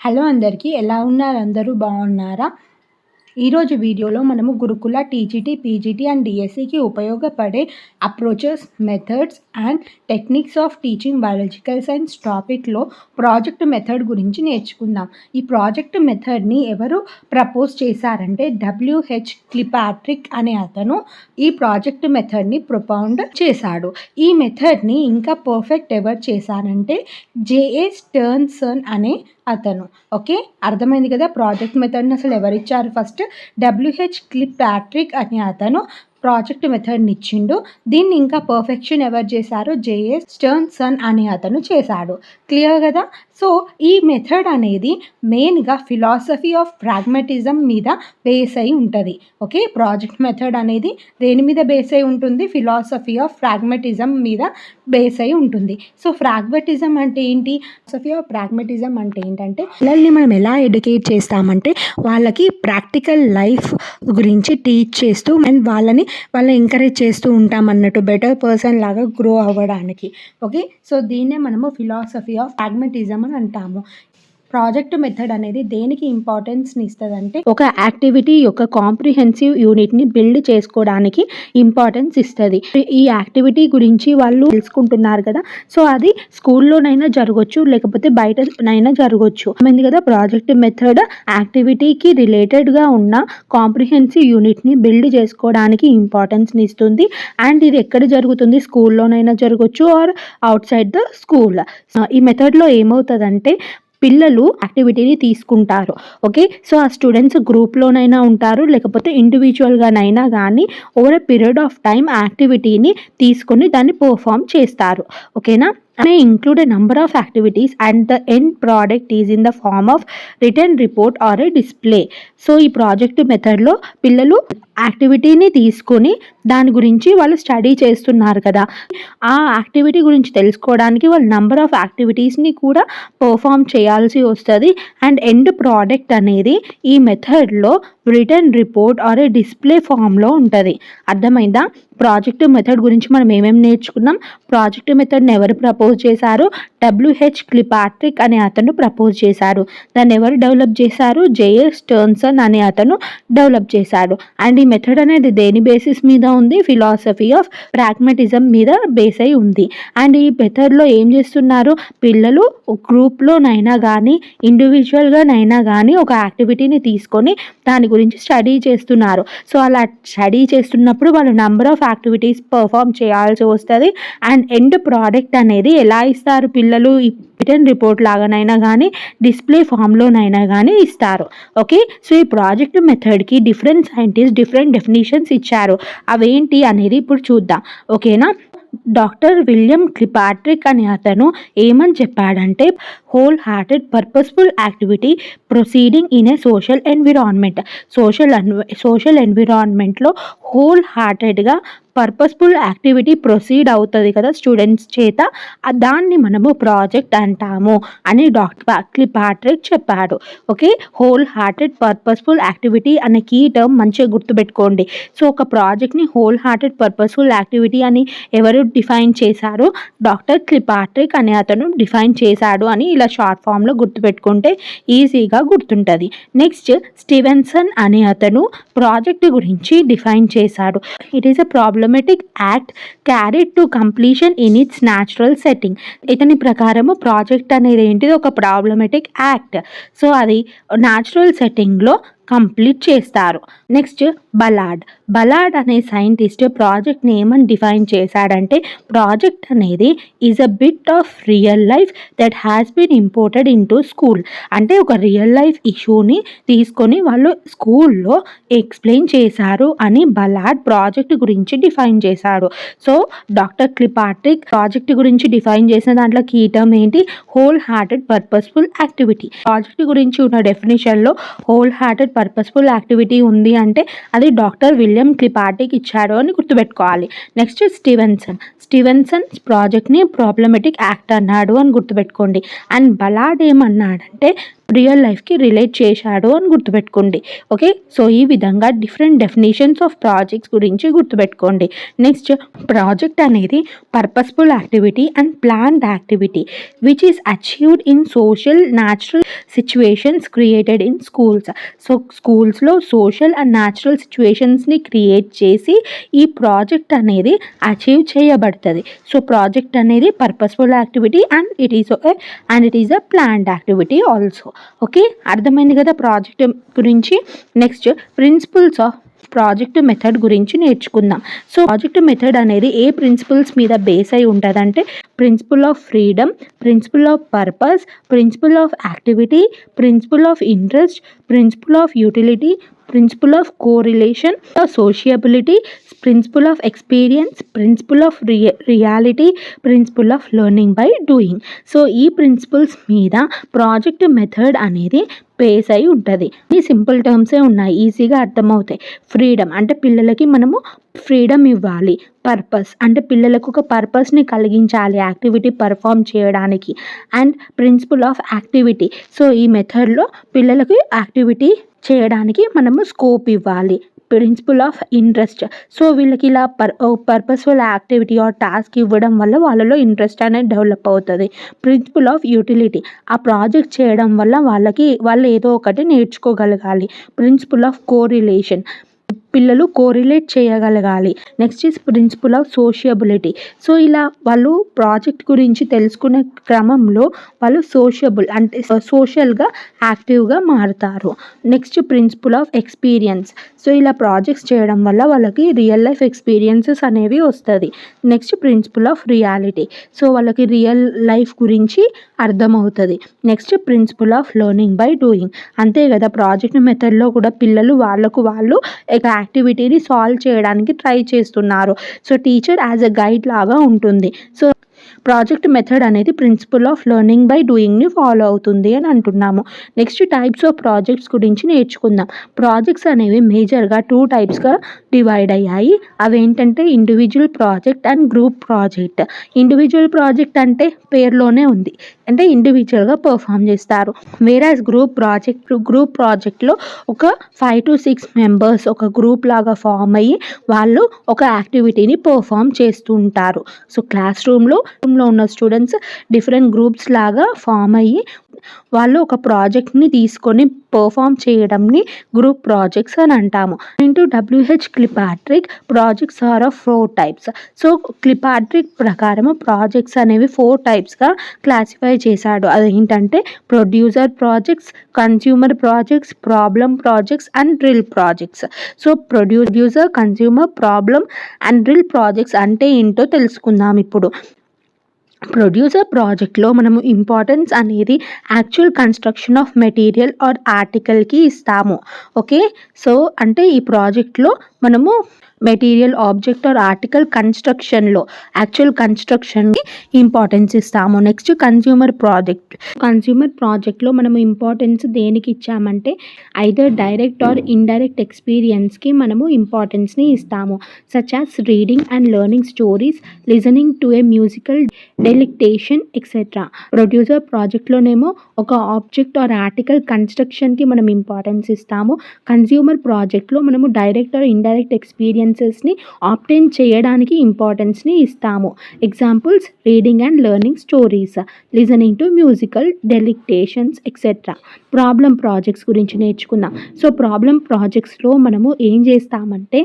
Hello అందరికీ, ఎలా ఉన్నారు? అందరూ బాగున్నారా? ఈరోజు వీడియోలో మనము గురుకుల, టీజీటీ, పీజీటీ అండ్ డిఎస్సికి ఉపయోగపడే approaches, methods and techniques of teaching biological science టాపిక్లో ప్రాజెక్ట్ మెథడ్ గురించి నేర్చుకుందాం. ఈ ప్రాజెక్ట్ మెథడ్ని ఎవరు ప్రపోజ్ చేశారంటే WH క్లిపాట్రిక్ అనే అతను ఈ ప్రాజెక్ట్ మెథడ్ని ప్రొపౌండ్ చేశాడు. ఈ మెథడ్ని ఇంకా పర్ఫెక్ట్ ఎవరు చేశారంటే JA స్టెర్న్సన్ అనే అతను. ఓకే, అర్థమైంది కదా ప్రాజెక్ట్ మెథడ్ని అసలు ఎవరిచ్చారు? ఫస్ట్ WH క్లిపాట్రిక్ అనే అతను ప్రాజెక్ట్ మెథడ్ని ఇచ్చిండు. దీన్ని ఇంకా పర్ఫెక్షన్ ఎవరు చేశారు? JA స్టెర్న్సన్ అనే అతను చేశాడు. క్లియర్ కదా? సో ఈ మెథడ్ అనేది మెయిన్గా ఫిలాసఫీ ఆఫ్ ప్రాగ్మాటిజం మీద బేస్ అయి ఉంటుంది. ఓకే, ప్రాజెక్ట్ మెథడ్ అనేది దేని మీద బేస్ అయి ఉంటుంది? ఫిలాసఫీ ఆఫ్ ప్రాగ్మాటిజం మీద బేస్ అయి ఉంటుంది. సో ప్రాగ్మాటిజం అంటే ఏంటి? ఫిలాసఫీ ఆఫ్ ప్రాగ్మాటిజం అంటే ఏంటంటే పిల్లల్ని మనం ఎలా ఎడ్యుకేట్ చేస్తామంటే వాళ్ళకి ప్రాక్టికల్ లైఫ్ గురించి టీచ్ చేస్తూ అండ్ వాళ్ళని ఎంకరేజ్ చేస్తూ ఉంటాం అన్నట్టు, బెటర్ పర్సన్ లాగా గ్రో అవ్వడానికి. ఓకే, సో దీన్నే మనము ఫిలాసఫీ ఆఫ్ ప్రాగ్మాటిజం అని అంటాము. ప్రాజెక్ట్ మెథడ్ అనేది దేనికి ఇంపార్టెన్స్ని ఇస్తుందంటే ఒక యాక్టివిటీ యొక్క కాంప్రిహెన్సివ్ యూనిట్ని బిల్డ్ చేసుకోవడానికి ఇంపార్టెన్స్ ఇస్తుంది. ఈ యాక్టివిటీ గురించి వాళ్ళు తెలుసుకుంటున్నారు కదా, సో అది స్కూల్లోనైనా జరగవచ్చు, లేకపోతే బయటనైనా జరగవచ్చు. అయింది కదా, ప్రాజెక్ట్ మెథడ్ యాక్టివిటీకి రిలేటెడ్గా ఉన్న కాంప్రిహెన్సివ్ యూనిట్ని బిల్డ్ చేసుకోవడానికి ఇంపార్టెన్స్ని ఇస్తుంది. అండ్ ఇది ఎక్కడ జరుగుతుంది? స్కూల్లోనైనా జరగవచ్చు or outside the school. ఈ మెథడ్లో ఏమవుతుందంటే పిల్లలు యాక్టివిటీని తీసుకుంటారు. ఓకే, సో ఆ స్టూడెంట్స్ గ్రూప్లోనైనా ఉంటారు, లేకపోతే ఇండివిజువల్గానైనా కానీ over a period of time యాక్టివిటీని తీసుకొని దాన్ని పర్ఫామ్ చేస్తారు. ఓకేనా? may include a number of activities and the end product is in the form of written report or a display. So ఈ ప్రాజెక్ట్ మెథడ్లో పిల్లలు యాక్టివిటీని తీసుకొని దాని గురించి వాళ్ళు స్టడీ చేస్తున్నారు కదా, ఆ యాక్టివిటీ గురించి తెలుసుకోవడానికి వాళ్ళు నంబర్ ఆఫ్ యాక్టివిటీస్ని కూడా పర్ఫామ్ చేయాల్సి వస్తుంది. అండ్ ఎండ్ ప్రోడక్ట్ అనేది ఈ మెథడ్లో return report or a display ఫామ్లో ఉంటుంది. అర్థమైందా? ప్రాజెక్ట్ మెథడ్ గురించి మనం ఏమేమి నేర్చుకున్నాం? ప్రాజెక్ట్ మెథడ్ని ఎవరు ప్రపోజ్ చేశారు? WH క్లిపాట్రిక్ అనే అతను ప్రపోజ్ చేశారు. దాన్ని ఎవరు డెవలప్ చేశారు? JA స్టెర్న్సన్ అనే అతను డెవలప్ చేశాడు. అండ్ ఈ మెథడ్ అనేది దేని బేసిస్ మీద ఉంది? ఫిలాసఫీ ఆఫ్ ప్రాగ్మాటిజం మీద బేస్ అయి ఉంది. అండ్ ఈ మెథడ్లో ఏం చేస్తున్నారు? పిల్లలు గ్రూప్లోనైనా కానీ ఇండివిజువల్గానైనా కానీ ఒక యాక్టివిటీని తీసుకొని దాని గురించి స్టడీ చేస్తున్నారు. సో అలా స్టడీ చేస్తున్నప్పుడు వాళ్ళు నంబర్ ఆఫ్ యాక్టివిటీస్ పర్ఫామ్ చేయాల్సి వస్తుంది. అండ్ ఎండ్ ప్రోడక్ట్ అనేది ఎలా ఇస్తారు? పిల్లలు రిటర్న్ రిపోర్ట్ లాగానైనా కానీ డిస్ప్లే ఫామ్లోనైనా కానీ ఇస్తారు. ఓకే, సో ఈ ప్రాజెక్ట్ మెథడ్కి డిఫరెంట్ సైంటిస్ట్ డిఫరెంట్ డెఫినేషన్స్ ఇచ్చారు. అవేంటి అనేది ఇప్పుడు చూద్దాం. ఓకేనా? డాక్టర్ విలియం క్లిపాట్రిక్ అనే అతను ఏమని చెప్పాడంటే wholehearted purposeful activity proceeding in a social environment. Social ఎన్విరాన్మెంట్లో హోల్ హార్టెడ్గా పర్పస్ఫుల్ యాక్టివిటీ ప్రొసీడ్ అవుతుంది కదా స్టూడెంట్స్ చేత, దాన్ని మనము ప్రాజెక్ట్ అంటాము అని డాక్టర్ క్లిపాట్రిక్ చెప్పాడు. Okay, whole hearted purposeful activity అనే కీ టర్మ్ మంచిగా గుర్తుపెట్టుకోండి. సో ఒక ప్రాజెక్ట్ని హోల్ హార్టెడ్ పర్పస్ఫుల్ యాక్టివిటీ అని ఎవరు డిఫైన్ చేశారు? డాక్టర్ క్లిపాట్రిక్ అనే అతను డిఫైన్ చేశాడు అని ఇలా షార్ట్ ఫామ్లో గుర్తుపెట్టుకుంటే ఈజీగా గుర్తుంటుంది. నెక్స్ట్ స్టీవెన్సన్ అనే అతను ప్రాజెక్ట్ గురించి డిఫైన్ చేశాడు. It is a problematic act carried to completion in its natural setting. ఇతని ప్రకారము ప్రాజెక్ట్ అనేది ఏంటిది? ఒక ప్రాబ్లమెటిక్ యాక్ట్. సో అది న్యాచురల్ సెట్టింగ్లో కంప్లీట్ చేస్తారు. నెక్స్ట్ బలాడ్ అనే సైంటిస్ట్ ప్రాజెక్ట్ని ఏమని డిఫైన్ చేశాడంటే ప్రాజెక్ట్ అనేది is a bit of real life that has been imported in to school. అంటే ఒక రియల్ లైఫ్ ఇష్యూని తీసుకొని వాళ్ళు స్కూల్లో ఎక్స్ప్లెయిన్ చేశారు అని బలాడ్ ప్రాజెక్ట్ గురించి డిఫైన్ చేశాడు. సో డాక్టర్ క్లిపాట్రిక్ ప్రాజెక్ట్ గురించి డిఫైన్ చేసిన దాంట్లో కీ టర్మ్ ఏంటి? Whole hearted purposeful activity. Project గురించి ఉన్న డెఫినేషన్లో హోల్ హార్టెడ్ పర్పస్ఫుల్ యాక్టివిటీ ఉంది అంటే అది డాక్టర్ విలియం క్లిపాట్రిక్ ఇచ్చాడు అని గుర్తుపెట్టుకోవాలి. నెక్స్ట్ స్టీవెన్సన్ ప్రాజెక్ట్ని ప్రాబ్లమెటిక్ యాక్ట్ అన్నాడు అని గుర్తుపెట్టుకోండి. అండ్ బలాడ్ ఏమన్నాడంటే రియల్ లైఫ్కి రిలేట్ చేశాడు అని గుర్తుపెట్టుకోండి. ఓకే, సో ఈ విధంగా డిఫరెంట్ డెఫినేషన్స్ ఆఫ్ ప్రాజెక్ట్స్ గురించి గుర్తుపెట్టుకోండి. నెక్స్ట్, ప్రాజెక్ట్ అనేది purposeful activity and planned activity which is achieved in social natural situations created in schools. So స్కూల్స్లో సోషల్ అండ్ న్యాచురల్ సిచ్యువేషన్స్ని క్రియేట్ చేసి ఈ ప్రాజెక్ట్ అనేది అచీవ్ చేయబడుతుంది. సో ప్రాజెక్ట్ అనేది purposeful activity and it is a planned activity also. Okay, అర్థమైంది కదా project గురించి. Next, principles of project method గురించి నేర్చుకుందాం. సో ప్రాజెక్ట్ మెథడ్ అనేది ఏ ప్రిన్సిపల్స్ మీద బేస్ అయి ఉంటుందంటే principle of freedom, principle of purpose, principle of activity, principle of interest, principle of utility, principle of correlation, sociability, principle of experience, principle of reality, principle of learning by doing. So ఈ principles మీద project method అనేది base అయి ఉంటుంది. ఈ simple టర్మ్సే ఉన్నాయి, ఈజీగా అర్థమవుతాయి. Freedom అంటే పిల్లలకి మనము ఫ్రీడమ్ ఇవ్వాలి. పర్పస్ అంటే పిల్లలకు ఒక పర్పస్ని కలిగించాలి యాక్టివిటీ పర్ఫామ్ చేయడానికి. And principle of activity, so ఈ మెథడ్లో పిల్లలకి యాక్టివిటీ చేయడానికి మనము స్కోప్ ఇవ్వాలి. ప్రిన్సిపల్ ఆఫ్ ఇంట్రెస్ట్, సో వీళ్ళకి ఇలా పర్పస్ఫుల్ యాక్టివిటీ ఆర్ టాస్క్ ఇవ్వడం వల్ల వాళ్ళలో ఇంట్రెస్ట్ అనేది డెవలప్ అవుతుంది. ప్రిన్సిపల్ ఆఫ్ యూటిలిటీ, ఆ ప్రాజెక్ట్ చేయడం వల్ల వాళ్ళు ఏదో ఒకటి నేర్చుకోగలగాలి. ప్రిన్సిపల్ ఆఫ్ కోరిలేషన్, పిల్లలు కోరిలేట్ చేయగలగాలి. Next is principle of sociability, so ఇలా వాళ్ళు ప్రాజెక్ట్ గురించి తెలుసుకునే క్రమంలో వాళ్ళు అంటే సోషల్గా యాక్టివ్గా మారుతారు. Next principle of experience, so ఇలా ప్రాజెక్ట్స్ చేయడం వల్ల వాళ్ళకి రియల్ లైఫ్ ఎక్స్పీరియన్సెస్ అనేవి వస్తుంది. Next principle of reality, so వాళ్ళకి రియల్ లైఫ్ గురించి అర్థమవుతుంది. Next principle of learning by doing, అంతే కదా ప్రాజెక్ట్ మెథడ్లో కూడా పిల్లలు వాళ్ళకు వాళ్ళు యాక్టివిటీని సాల్వ్ చేయడానికి ట్రై చేస్తున్నారు. So teacher as a guide లాగా ఉంటుంది. సో ప్రాజెక్ట్ మెథడ్ అనేది ప్రిన్సిపల్ ఆఫ్ లెర్నింగ్ బై డూయింగ్ని ఫాలో అవుతుంది అని అంటున్నాము. నెక్స్ట్ టైప్స్ ఆఫ్ ప్రాజెక్ట్స్ గురించి నేర్చుకుందాం. ప్రాజెక్ట్స్ అనేవి మేజర్గా 2 టైప్స్గా డివైడ్ అయ్యాయి. అవేంటంటే individual project and group project. Individual project అంటే పేరులోనే ఉంది, అంటే ఇండివిజువల్గా పర్ఫామ్ చేస్తారు. వేరాజ్ గ్రూప్ ప్రాజెక్ట్లో ఒక 5 to 6 మెంబర్స్ ఒక గ్రూప్ లాగా ఫామ్ అయ్యి వాళ్ళు ఒక యాక్టివిటీని పర్ఫామ్ చేస్తూ ఉంటారు. సో క్లాస్ రూమ్లో ఉన్న స్టూడెంట్స్ డిఫరెంట్ గ్రూప్స్ లాగా ఫామ్ అయ్యి వాళ్ళు ఒక ప్రాజెక్ట్ని తీసుకొని పర్ఫామ్ చేయడంని గ్రూప్ ప్రాజెక్ట్స్ అని అంటాము. WH Kilpatrick, projects are of 4 types. So Kilpatrick ప్రకారం ప్రాజెక్ట్స్ అనేవి 4 టైప్స్గా క్లాసిఫై చేశాడు. అదేంటంటే producer projects, consumer projects, problem projects and drill projects. So producer, consumer, problem and drill projects అంటే ఏంటో తెలుసుకుందాం ఇప్పుడు. ప్రొడ్యూసర్ ప్రాజెక్ట్లో మనము ఇంపార్టెన్స్ అనేది actual construction of material or ఆర్టికల్కి ఇస్తాము. ఓకే, సో అంటే ఈ ప్రాజెక్ట్లో మనము మెటీరియల్, ఆబ్జెక్ట్ ఆర్ ఆర్టికల్ కన్స్ట్రక్షన్లో యాక్చువల్ కన్స్ట్రక్షన్కి ఇంపార్టెన్స్ ఇస్తాము. నెక్స్ట్ కన్స్యూమర్ ప్రాజెక్ట్లో మనము ఇంపార్టెన్స్ దేనికి ఇచ్చామంటే ఐదర్ డైరెక్ట్ ఆర్ ఇండైరెక్ట్ ఎక్స్పీరియన్స్కి మనము ఇంపార్టెన్స్ని ఇస్తాము. Such as reading and learning stories, listening to a musical delectation etcetera. Producer ప్రాజెక్ట్లోనేమో ఒక ఆబ్జెక్ట్ ఆర్ ఆర్టికల్ కన్స్ట్రక్షన్కి మనం ఇంపార్టెన్స్ ఇస్తాము. కన్స్యూమర్ ప్రాజెక్ట్లో మనము డైరెక్ట్ ఆర్ ఇండైరెక్ట్ ఎక్స్పీరియన్సెస్ని ఆబ్టైన్ చేయడానికి ఇంపార్టెన్స్ని ఇస్తాము. Examples reading and learning stories, listening to musical delectations etcetera. Problem projects గురించి నేర్చుకుందాం. సో ప్రాబ్లమ్ ప్రాజెక్ట్స్లో మనము ఏం చేస్తామంటే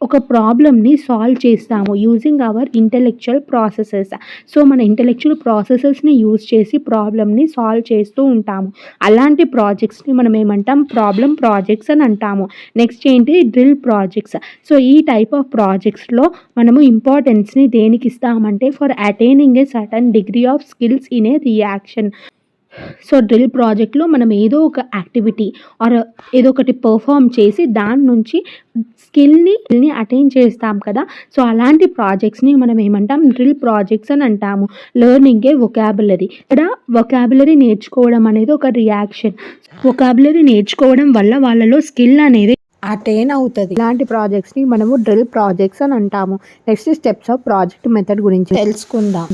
ఒక ప్రాబ్లమ్ని సాల్వ్ చేస్తాము using hour intellectual processes. So మన ఇంటెలెక్చువల్ ప్రాసెసెస్ని యూజ్ చేసి ప్రాబ్లమ్ని సాల్వ్ చేస్తూ ఉంటాము. అలాంటి ప్రాజెక్ట్స్ని మనం ఏమంటాం, ప్రాబ్లమ్ ప్రాజెక్ట్స్ అని అంటాము. నెక్స్ట్ ఏంటి, డ్రిల్ ప్రాజెక్ట్స్. సో ఈ టైప్ ఆఫ్ ప్రాజెక్ట్స్లో మనము ఇంపార్టెన్స్ని దేనికి ఇస్తామంటే for attaining a certain degree of skills in a reaction. So drill ప్రాజెక్ట్లో మనం ఏదో ఒక యాక్టివిటీ ఆర్ ఏదో ఒకటి పర్ఫామ్ చేసి దాని నుంచి స్కిల్ని అటైన్ చేస్తాం కదా. సో అలాంటి ప్రాజెక్ట్స్ని మనం ఏమంటాం, డ్రిల్ ప్రాజెక్ట్స్ అని అంటాము. లెర్నింగ్ ఏ వొకాబులరీ, ఇక్కడ వొకాబులరీ నేర్చుకోవడం అనేది ఒక రియాక్షన్. వొకాబులరీ నేర్చుకోవడం వల్ల వాళ్ళలో స్కిల్ అనేది అటైన్ అవుతుంది. ఇలాంటి ప్రాజెక్ట్స్ని మనము డ్రిల్ ప్రాజెక్ట్స్ అని అంటాము. Next steps of project method గురించి తెలుసుకుందాం.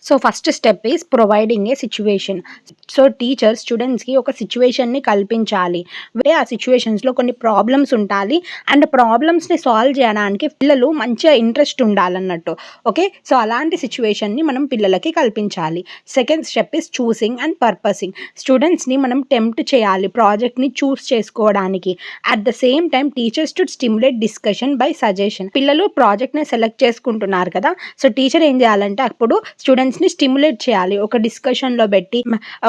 So first step is providing a situation. So teacher స్టూడెంట్స్కి ఒక సిచ్యువేషన్ని కల్పించాలి. ఆ సిచ్యువేషన్స్లో కొన్ని ప్రాబ్లమ్స్ ఉండాలి అండ్ ప్రాబ్లమ్స్ని సాల్వ్ చేయడానికి పిల్లలు మంచిగా ఇంట్రెస్ట్ ఉండాలన్నట్టు. ఓకే, సో అలాంటి సిచ్యువేషన్ని మనం పిల్లలకి కల్పించాలి. Second step is choosing and purposing. స్టూడెంట్స్ని మనం టెంప్ట్ చేయాలి ప్రాజెక్ట్ని చూస్ చేసుకోవడానికి. At the same time teachers to stimulate discussion by suggestion. పిల్లలు ప్రాజెక్ట్ని సెలెక్ట్ చేసుకుంటున్నారు కదా, సో టీచర్ ఏం చేయాలంటే అప్పుడు స్టూడెంట్స్ని స్టిమ్యులేట్ చేయాలి. ఒక డిస్కషన్లో పెట్టి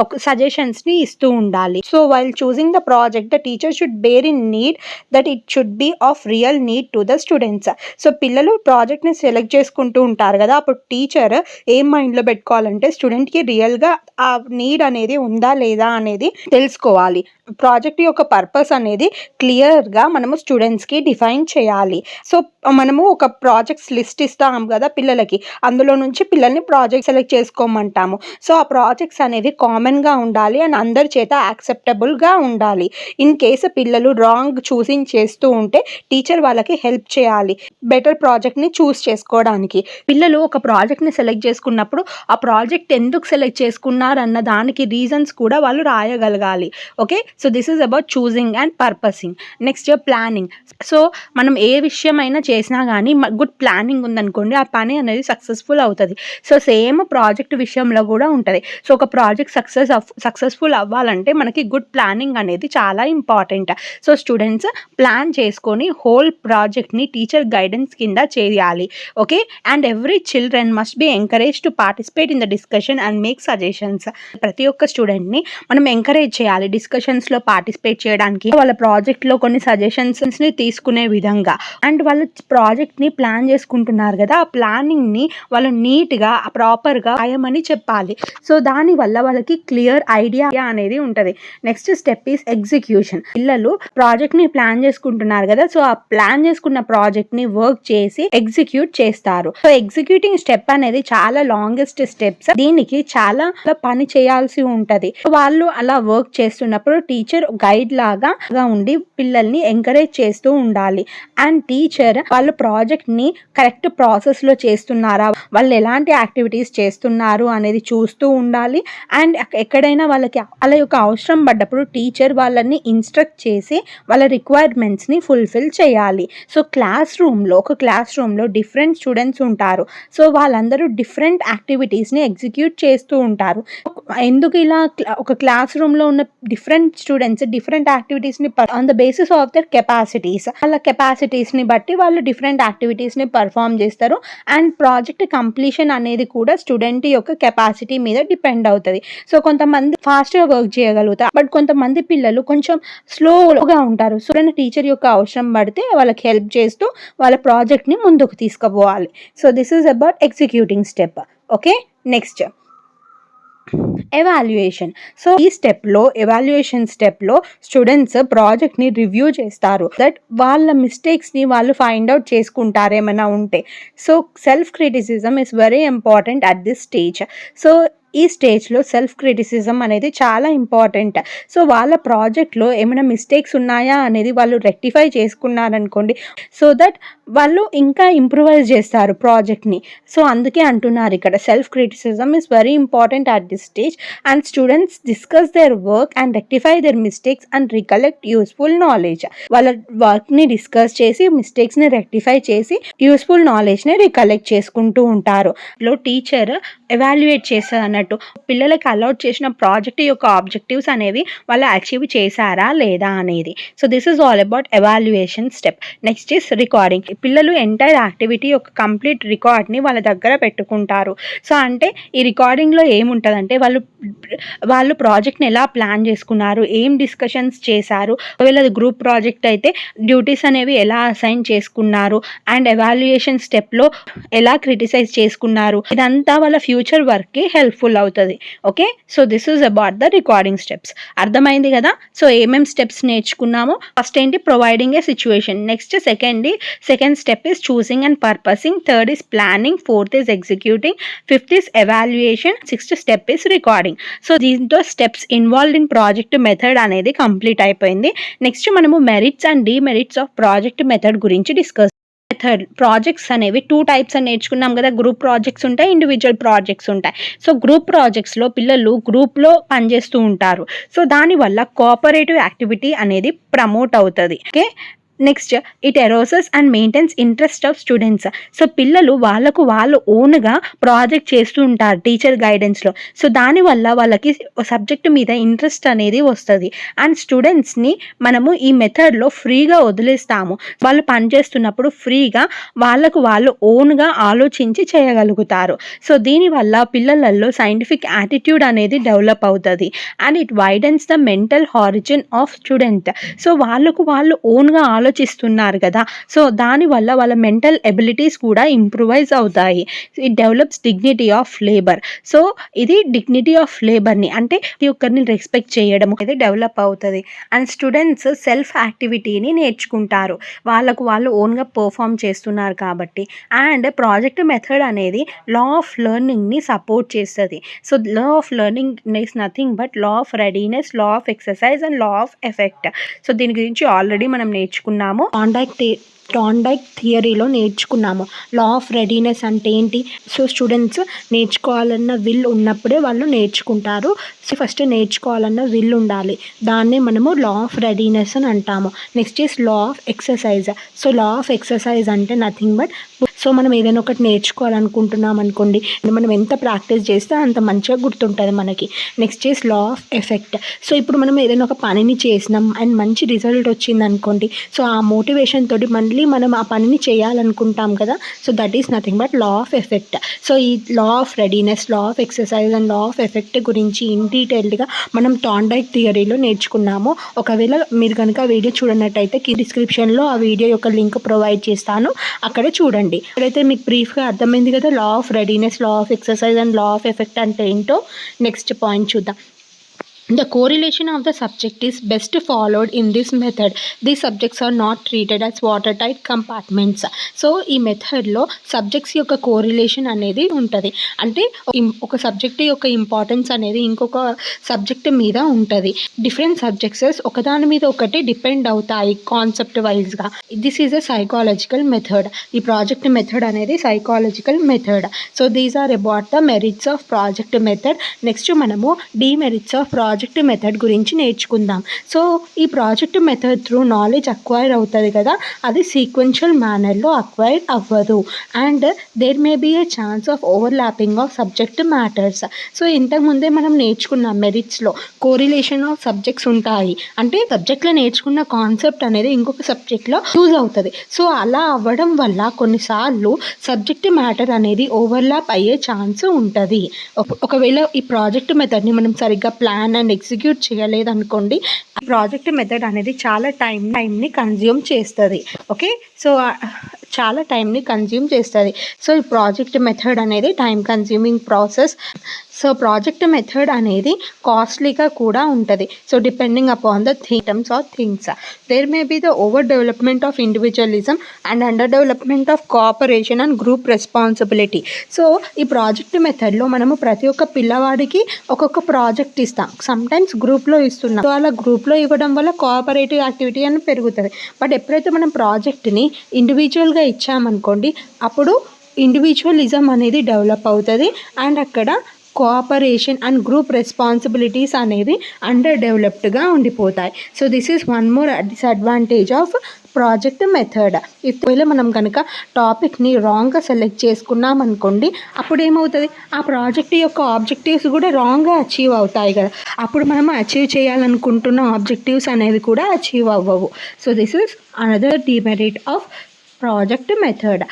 ఒక సజెషన్స్ని ఇస్తూ ఉండాలి. So while choosing the project the teacher should bear in need that it should be of real need to the students. So పిల్లలు ప్రాజెక్ట్ని సెలెక్ట్ చేసుకుంటూ ఉంటారు కదా, అప్పుడు టీచర్ ఏం మైండ్లో పెట్టుకోవాలంటే స్టూడెంట్కి రియల్గా ఆ నీడ్ అనేది ఉందా లేదా అనేది తెలుసుకోవాలి. ప్రాజెక్ట్ యొక్క పర్పస్ అనేది క్లియర్గా మనము స్టూడెంట్స్కి డిఫైన్ చేయాలి. సో మనము ఒక ప్రాజెక్ట్స్ లిస్ట్ ఇస్తాం కదా పిల్లలకి, అందులో నుంచి పిల్లల్ని ప్రాజెక్ట్ సెలెక్ట్ చేసుకోమంటాము. సో ఆ ప్రాజెక్ట్స్ అనేవి కామన్గా ఉండాలి అండ్ అందరి చేత యాక్సెప్టబుల్గా ఉండాలి. ఇన్ కేసు పిల్లలు రాంగ్ చూసింగ్ చేస్తూ ఉంటే టీచర్ వాళ్ళకి హెల్ప్ చేయాలి బెటర్ ప్రాజెక్ట్ని చూస్ చేసుకోవడానికి. పిల్లలు ఒక ప్రాజెక్ట్ని సెలెక్ట్ చేసుకున్నప్పుడు ఆ ప్రాజెక్ట్ ఎందుకు సెలెక్ట్ చేసుకున్నారన్న దానికి రీజన్స్ కూడా వాళ్ళు రాయగలగాలి. Okay, so this is about choosing and purposing. Next planning. So మనం ఏ విషయమైనా చేసినా కానీ గుడ్ ప్లానింగ్ ఉందనుకోండి, ఆ పని అనేది సక్సెస్ఫుల్ అవుతుంది. సో సేమ్ ప్రాజెక్ట్ విషయంలో కూడా ఉంటుంది. సో ఒక ప్రాజెక్ట్ సక్సెస్ఫుల్ అవ్వాలంటే మనకి గుడ్ ప్లానింగ్ అనేది చాలా ఇంపార్టెంట్. సో స్టూడెంట్స్ ప్లాన్ చేసుకొని హోల్ ప్రాజెక్ట్ని టీచర్ గైడెన్స్ కింద చేయాలి. Okay, and every children must be encourage to participate in the discussion and make suggestions. ప్రతి ఒక్క స్టూడెంట్ని మనం ఎంకరేజ్ చేయాలి డిస్కషన్స్లో పార్టిసిపేట్ చేయడానికి, వాళ్ళ ప్రాజెక్ట్లో కొన్ని సజెషన్స్ని తీసుకునే విధంగా. అండ్ వాళ్ళు ప్రాజెక్ట్ని ప్లాన్ చేసుకుంటున్నారు కదా, ఆ ప్లానింగ్ని వాళ్ళు నీట్గా ప్రాపర్గా రాయమని చెప్పాలి. సో దానివల్ల వాళ్ళకి క్లియర్ ఐడియా అనేది ఉంటుంది. Next step is execution. పిల్లలు ప్రాజెక్ట్ని ప్లాన్ చేసుకుంటున్నారు కదా, సో ఆ ప్లాన్ చేసుకున్న ప్రాజెక్ట్ని వర్క్ చేసి ఎగ్జిక్యూట్ చేస్తారు. సో ఎగ్జిక్యూటింగ్ స్టెప్ అనేది చాలా లాంగెస్ట్ స్టెప్స్. దీనికి చాలా పని చేయాల్సి ఉంటుంది. వాళ్ళు అలా వర్క్ చేస్తున్నప్పుడు టీచర్ గైడ్ లాగా ఉండి పిల్లల్ని ఎంకరేజ్ చేస్తూ ఉండాలి. అండ్ టీచర్ వాళ్ళ ప్రాజెక్ట్ని కరెక్ట్ ప్రాసెస్లో చేస్తున్నారా, వాళ్ళు ఎలాంటి యాక్టివిటీస్ చేస్తున్నారు అనేది చూస్తూ ఉండాలి. అండ్ ఎక్కడైనా వాళ్ళకి వాళ్ళ యొక్క అవసరం పడ్డప్పుడు టీచర్ వాళ్ళని ఇన్స్ట్రక్ట్ చేసి వాళ్ళ రిక్వైర్మెంట్స్ని ఫుల్ఫిల్ చేయాలి. సో ఒక క్లాస్ రూమ్లో డిఫరెంట్ స్టూడెంట్స్ ఉంటారు. సో వాళ్ళందరూ డిఫరెంట్ యాక్టివిటీస్ని ఎగ్జిక్యూట్ చేస్తూ ఉంటారు. ఎందుకు ఇలా ఒక క్లాస్ రూమ్లో ఉన్న డిఫరెంట్ స్టూడెంట్స్ డిఫరెంట్ యాక్టివిటీస్ని on the basis of their capacities, వాళ్ళ కెపాసిటీస్ని బట్టి వాళ్ళు డిఫరెంట్ యాక్టివిటీస్ని పర్ఫామ్ చేస్తారు. అండ్ ప్రాజెక్ట్ కంప్లీషన్ అనేది కూడా స్టూడెంట్ యొక్క కెపాసిటీ మీద డిపెండ్ అవుతుంది. సో కొంతమంది ఫాస్ట్గా వర్క్ చేయగలుగుతారు, బట్ కొంతమంది పిల్లలు కొంచెం స్లోగా ఉంటారు. సో టీచర్ యొక్క అవసరం పడితే వాళ్ళకి హెల్ప్ చేస్తూ వాళ్ళ ప్రాజెక్ట్ని ముందుకు తీసుకుపోవాలి. So this is about executing step. Okay, next evaluation. So ఈ ఎవాల్యుయేషన్ స్టెప్లో స్టూడెంట్స్ ప్రాజెక్ట్ని రివ్యూ చేస్తారు. దట్ వాళ్ళ మిస్టేక్స్ని వాళ్ళు ఫైండ్ అవుట్ చేసుకుంటారు ఏమైనా ఉంటే. So self criticism is very important at this stage. So ఈ స్టేజ్లో సెల్ఫ్ క్రిటిసిజం అనేది చాలా ఇంపార్టెంట్. సో వాళ్ళ ప్రాజెక్ట్లో ఏమైనా మిస్టేక్స్ ఉన్నాయా అనేది వాళ్ళు రెక్టిఫై చేసుకున్నారనుకోండి, సో దట్ వాళ్ళు ఇంకా ఇంప్రూవైజ్ చేస్తారు ప్రాజెక్ట్ని. సో అందుకే అంటున్నారు ఇక్కడ self criticism is very important at this stage. And students discuss their work and rectify there mistakes and recollect useful knowledge. వాళ్ళ వర్క్ని డిస్కస్ చేసి మిస్టేక్స్ని రెక్టిఫై చేసి యూస్ఫుల్ నాలెడ్జ్ని రికలెక్ట్ చేసుకుంటూ ఉంటారు. టీచర్ ఎవాల్యుయేట్ చేస్తారు అన్నట్టు, పిల్లలకి అలౌట్ చేసిన ప్రాజెక్ట్ యొక్క ఆబ్జెక్టివ్స్ అనేవి వాళ్ళు అచీవ్ చేశారా లేదా అనేది. So this is all about evaluation step. Next is recording. పిల్లలు ఎంటైర్ యాక్టివిటీ యొక్క కంప్లీట్ రికార్డ్ని వాళ్ళ దగ్గర పెట్టుకుంటారు. సో అంటే ఈ రికార్డింగ్లో ఏముంటుందంటే వాళ్ళు ప్రాజెక్ట్ని ఎలా ప్లాన్ చేసుకున్నారు, ఏం డిస్కషన్స్ చేశారు, ఒకవేళ అది గ్రూప్ ప్రాజెక్ట్ అయితే డ్యూటీస్ అనేవి ఎలా అసైన్ చేసుకున్నారు, అండ్ ఎవాల్యుయేషన్ స్టెప్లో ఎలా క్రిటిసైజ్ చేసుకున్నారు, ఇదంతా వాళ్ళ ఫ్యూచర్ వర్క్కి హెల్ప్ఫుల్ అవుతుంది. Okay, so this is about the recording steps. అర్థమైంది కదా. సో ఏమేం స్టెప్స్ నేర్చుకున్నామో, ఫస్ట్ ఏంటి providing a situation, next second step is choosing and purposing, third is planning, fourth is executing, fifth is evaluation, sixth step is recording. So దీంతో steps involved in project method అనేది complete అయిపోయింది. Next మనము merits and demerits of project method గురించి discuss method projects అనేవి 2 types అని నేర్చుకున్నాం కదా. Group projects ఉంటాయి, ఇండివిజువల్ ప్రాజెక్ట్స్ ఉంటాయి. సో గ్రూప్ ప్రాజెక్ట్స్లో పిల్లలు గ్రూప్లో పనిచేస్తూ ఉంటారు. సో దానివల్ల కోఆపరేటివ్ యాక్టివిటీ అనేది ప్రమోట్ అవుతుంది. Okay, next it arouses and maintains interest of students. So పిల్లలు వాళ్ళు ఓన్గా ప్రాజెక్ట్ చేస్తూ ఉంటారు టీచర్ గైడెన్స్లో. సో దానివల్ల వాళ్ళకి సబ్జెక్ట్ మీద ఇంట్రెస్ట్ అనేది వస్తుంది. అండ్ స్టూడెంట్స్ని మనము ఈ మెథడ్లో ఫ్రీగా వదిలేస్తాము. వాళ్ళు పనిచేస్తున్నప్పుడు ఫ్రీగా వాళ్ళు ఓన్గా ఆలోచించి చేయగలుగుతారు. సో దీనివల్ల పిల్లలలో సైంటిఫిక్ యాటిట్యూడ్ అనేది డెవలప్ అవుతుంది. And it widens the mental horizon of student. So వాళ్ళు ఓన్గా ఆలోచిస్తున్నారు కదా. సో దానివల్ల వాళ్ళ మెంటల్ ఎబిలిటీస్ కూడా ఇంప్రూవైజ్ అవుతాయి. It develops dignity of labour. So ఇది డిగ్నిటీ ఆఫ్ లేబర్ని అంటే ఒక్కరిని రెస్పెక్ట్ చేయడం అనేది డెవలప్ అవుతుంది. అండ్ స్టూడెంట్స్ సెల్ఫ్ యాక్టివిటీని నేర్చుకుంటారు, వాళ్ళు ఓన్గా పర్ఫామ్ చేస్తున్నారు కాబట్టి. అండ్ ప్రాజెక్ట్ మెథడ్ అనేది లా ఆఫ్ లెర్నింగ్ని సపోర్ట్ చేస్తుంది. So law of learning is nothing but law of readiness, law of exercise and law of effect. So దీని గురించి ఆల్రెడీ మనం నేర్చుకున్నాము. థార్న్డైక్ థియరీలో నేర్చుకున్నాము. లా ఆఫ్ రెడీనెస్ అంటే ఏంటి? సో స్టూడెంట్స్ నేర్చుకోవాలన్న విల్ ఉన్నప్పుడే వాళ్ళు నేర్చుకుంటారు. సో ఫస్ట్ నేర్చుకోవాలన్న విల్ ఉండాలి, దాన్నే మనము లా ఆఫ్ రెడీనెస్ అని అంటాము. Next is law of exercise. So law of exercise అంటే నథింగ్ బట్, సో మనం ఏదైనా ఒకటి నేర్చుకోవాలనుకుంటున్నాం అనుకోండి, మనం ఎంత ప్రాక్టీస్ చేస్తే అంత మంచిగా గుర్తుంటుంది మనకి. Next is law of effect. So ఇప్పుడు మనం ఏదైనా ఒక పనిని చేసినాం అండ్ మంచి రిజల్ట్ వచ్చింది అనుకోండి, సో ఆ మోటివేషన్ తోటి మళ్ళీ మనం ఆ పనిని చేయాలనుకుంటాం కదా. So that is nothing but law of effect. So ఈ law of readiness, law of exercise and law of effect గురించి ఇన్ డీటెయిల్డ్గా మనం థార్న్డైక్ థియరీలో నేర్చుకున్నాము. ఒకవేళ మీరు కనుక వీడియో చూడనట్టయితే డిస్క్రిప్షన్లో ఆ వీడియో యొక్క లింక్ ప్రొవైడ్ చేస్తాను, అక్కడ చూడండి. ఇప్పుడైతే మీకు బ్రీఫ్గా అర్థమైంది కదా లా of readiness, law of exercise and law of effect అంటే ఏంటో. నెక్స్ట్ పాయింట్ చూద్దాం. The correlation of the subject is best followed in this method. These subjects are not treated as watertight compartments. So ఈ మెథడ్లో subjects యొక్క correlation అనేది ఉంటుంది. అంటే ఒక సబ్జెక్ట్ యొక్క ఇంపార్టెన్స్ అనేది ఇంకొక సబ్జెక్ట్ మీద ఉంటుంది. డిఫరెంట్ సబ్జెక్ట్స్ ఒకదాని మీద ఒకటి డిపెండ్ అవుతాయి కాన్సెప్ట్ వైజ్గా. This is a psychological method. ఈ ప్రాజెక్ట్ మెథడ్ అనేది psychological method. So these are about the merits of project method. Next మనము డిమెరిట్స్ ఆఫ్ ప్రాజెక్ట్ మెథడ్ గురించి నేర్చుకుందాం. సో ఈ project method through knowledge acquire అవుతుంది కదా, అది సీక్వెన్షియల్ మేనర్లో అక్వైర్ అవ్వదు. And there may be a chance of overlapping of subject matters. So ఇంతకుముందే మనం నేర్చుకున్నాం మెరిట్స్లో కోరిలేషన్ ఆఫ్ సబ్జెక్ట్స్ ఉంటాయి. అంటే సబ్జెక్ట్లో నేర్చుకున్న కాన్సెప్ట్ అనేది ఇంకొక సబ్జెక్ట్లో యూజ్ అవుతుంది. సో అలా అవ్వడం వల్ల కొన్నిసార్లు సబ్జెక్ట్ మ్యాటర్ అనేది ఓవర్లాప్ అయ్యే ఛాన్స్ ఉంటుంది. ఒకవేళ ఈ ప్రాజెక్ట్ మెథడ్ని మనం సరిగ్గా ప్లాన్ అండ్ ఎగ్జిక్యూట్ చేయలేదనుకోండి, ఈ ప్రాజెక్ట్ మెథడ్ అనేది చాలా టైంని కన్జ్యూమ్ చేస్తుంది. ఓకే, సో చాలా టైంని కన్జ్యూమ్ చేస్తుంది. సో ఈ ప్రాజెక్ట్ మెథడ్ అనేది time consuming process. So project method అనేది కాస్ట్లీగా కూడా ఉంటుంది. So depending upon the themes or things, there may be the over development of individualism and under development of cooperation and group responsibility. So ఈ project మెథడ్లో మనము ప్రతి ఒక్క పిల్లవాడికి ఒక్కొక్క ప్రాజెక్ట్ ఇస్తాం. సమ్టైమ్స్ గ్రూప్లో ఇస్తున్నాం. సో అలా గ్రూప్లో ఇవ్వడం వల్ల కోఆపరేటివ్ యాక్టివిటీ అని పెరుగుతుంది. బట్ ఎప్పుడైతే మనం ప్రాజెక్ట్ని ఇండివిజువల్గా ఇచ్చామనుకోండి, అప్పుడు ఇండివిజువలిజం అనేది డెవలప్ అవుతుంది అండ్ అక్కడ కోఆపరేషన్ అండ్ గ్రూప్ రెస్పాన్సిబిలిటీస్ అనేది అండర్ డెవలప్డ్గా ఉండిపోతాయి. So this is one more disadvantage of project method. ఇప్పుడు మనం కనుక టాపిక్ని రాంగ్గా సెలెక్ట్ చేసుకున్నాం అనుకోండి, అప్పుడు ఏమవుతుంది, ఆ ప్రాజెక్ట్ యొక్క ఆబ్జెక్టివ్స్ కూడా రాంగ్గా అచీవ్ అవుతాయి కదా. అప్పుడు మనం అచీవ్ చేయాలనుకుంటున్న ఆబ్జెక్టివ్స్ అనేది కూడా అచీవ్ అవ్వవు. So this is another demerit of project method.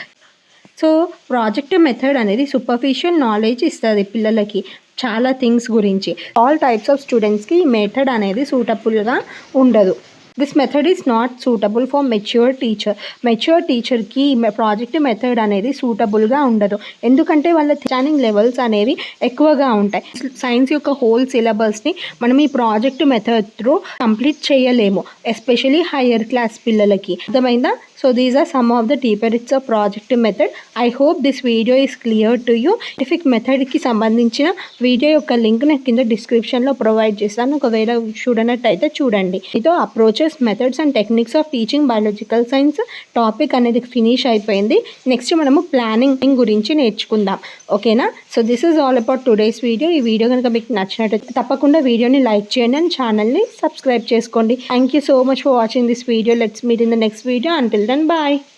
So project method అనేది సూపర్ఫిషియల్ నాలెడ్జ్ ఇస్తుంది పిల్లలకి చాలా థింగ్స్ గురించి. ఆల్ టైప్స్ ఆఫ్ స్టూడెంట్స్కి ఈ మెథడ్ అనేది సూటబుల్గా ఉండదు. This method is not suitable for mature teacher. Mature టీచర్కి ప్రాజెక్ట్ మెథడ్ అనేది సూటబుల్గా ఉండదు. ఎందుకంటే వాళ్ళ అండర్స్టాండింగ్ లెవెల్స్ అనేవి ఎక్కువగా ఉంటాయి. సైన్స్ యొక్క హోల్ సిలబస్ని మనం ఈ ప్రాజెక్ట్ మెథడ్ త్రూ కంప్లీట్ చేయలేము, ఎస్పెషలీ హయ్యర్ క్లాస్ పిల్లలకి. అర్థమైందా? So these are some of the demerits of project method. I hope this video is clear to you. Scientific method కి సంబంధించిన వీడియో యొక్క లింక్ నేను కింద డిస్క్రిప్షన్లో ప్రొవైడ్ చేస్తాను. ఒకవేళ చూడనట్టయితే చూడండి. ఇదో approaches methods and techniques of teaching biological science topic అనేది ఫినిష్ అయిపోయింది. నెక్స్ట్ మనము ప్లానింగ్ గురించి నేర్చుకుందాం. ఓకేనా? So this is all about today's video. ఈ వీడియో కనుక మీకు నచ్చినట్లయితే తప్పకుండా వీడియోని లైక్ చేయండి అండ్ ఛానల్ని సబ్స్క్రైబ్ చేసుకోండి. Thank you so much for watching this video. Let's meet in the next video. Until then, bye.